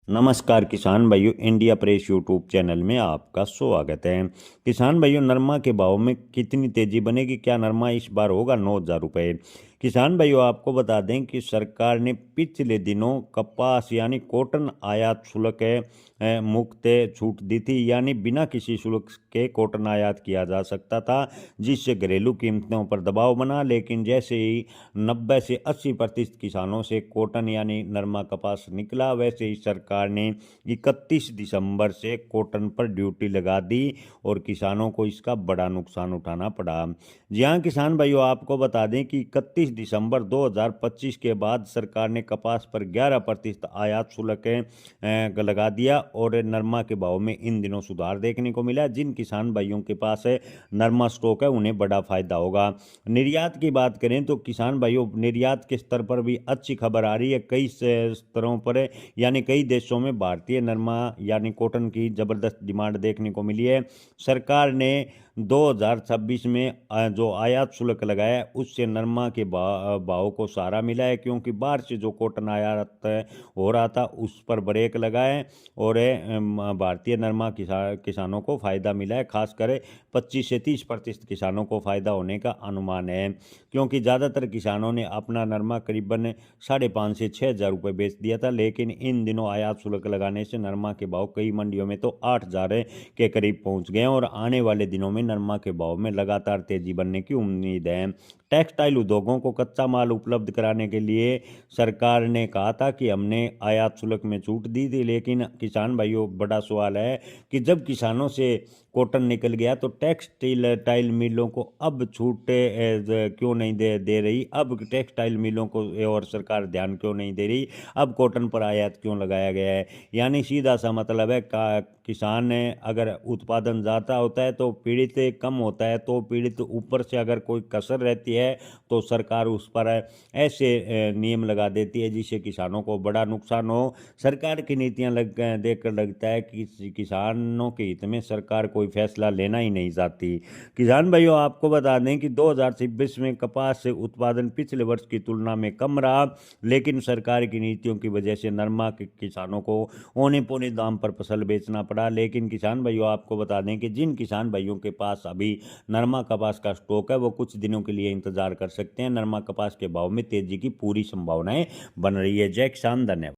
नमस्कार किसान भाइयों, इंडिया प्रेस यूट्यूब चैनल में आपका स्वागत है। किसान भाइयों, नरमा के भाव में कितनी तेजी बनेगी? क्या नरमा इस बार होगा 9,000 रुपये? किसान भाइयों, आपको बता दें कि सरकार ने पिछले दिनों कपास यानी कॉटन आयात शुल्क मुक्त छूट दी थी, यानी बिना किसी शुल्क के कॉटन आयात किया जा सकता था, जिससे घरेलू कीमतों पर दबाव बना। लेकिन जैसे ही 90 से 80% किसानों से कॉटन यानी नरमा कपास निकला, वैसे ही सरकार ने 31 दिसंबर से कॉटन पर ड्यूटी लगा दी और किसानों को इसका बड़ा नुकसान उठाना पड़ा। जी हाँ किसान भाइयों, आपको बता दें कि 31 दिसंबर 2025 के बाद सरकार ने कपास पर 11% आयात शुल्क लगा दिया और नरमा के भाव में इन दिनों सुधार देखने को मिला। जिन किसान भाइयों के पास नरमा स्टॉक है, उन्हें बड़ा फायदा होगा। निर्यात की बात करें तो किसान भाइयों, निर्यात के स्तर पर भी अच्छी खबर आ रही है। कई स्तरों पर यानी कई देशों में भारतीय नरमा यानी कॉटन की जबरदस्त डिमांड देखने को मिली है। सरकार ने 2026 में जो आयात शुल्क लगाया है, उससे नरमा के भाव को सहारा मिला है, क्योंकि बाहर से जो कॉटन आयात हो रहा था उस पर ब्रेक लगा है और भारतीय नरमा किसानों को फायदा मिला है। खासकर 25 से 30% किसानों को फायदा होने का अनुमान है, क्योंकि ज़्यादातर किसानों ने अपना नरमा करीबन 5,500 से 6,000 रुपये बेच दिया था। लेकिन इन दिनों आयात शुल्क लगाने से नरमा के भाव कई मंडियों में तो 8,000 के करीब पहुंच गए हैं और आने वाले दिनों में नरमा के भाव में लगातार तेजी बनने की उम्मीद है। टेक्सटाइल उद्योगों को कच्चा माल उपलब्ध कराने के लिए सरकार ने कहा था कि हमने आयात शुल्क में छूट दी थी, लेकिन किसान भाइयों, बड़ा सवाल है कि जब किसानों से कॉटन निकल गया तो टेक्सटाइल मिलों को अब छूट क्यों नहीं दे रही? अब टेक्सटाइल मिलों को और सरकार ध्यान क्यों नहीं दे रही? अब कॉटन पर आयात क्यों लगाया गया है? यानी सीधा सा मतलब है किसान अगर उत्पादन ज़्यादा होता है तो पीड़ित कम होता है, तो पीड़ित ऊपर से अगर कोई कसर रहती है तो सरकार उस पर ऐसे नियम लगा देती है जिससे किसानों को बड़ा नुकसान हो। सरकार की नीतियां देखकर लगता है कि किसानों के हित में सरकार कोई फैसला लेना ही नहीं चाहती। किसान भाइयों, आपको बता दें कि 2026 में कपास से उत्पादन पिछले वर्ष की तुलना में कम रहा, लेकिन सरकार की नीतियों की वजह से नरमा के किसानों को औने पौने दाम पर फसल बेचना पड़ा। लेकिन किसान भाइयों, आपको बता दें कि जिन किसान भाइयों के पास अभी नरमा कपास का स्टॉक है, वो कुछ दिनों के लिए इंतजार कर सकते हैं। नरमा कपास के भाव में तेजी की पूरी संभावनाएं बन रही है। जय किसान, धन्यवाद।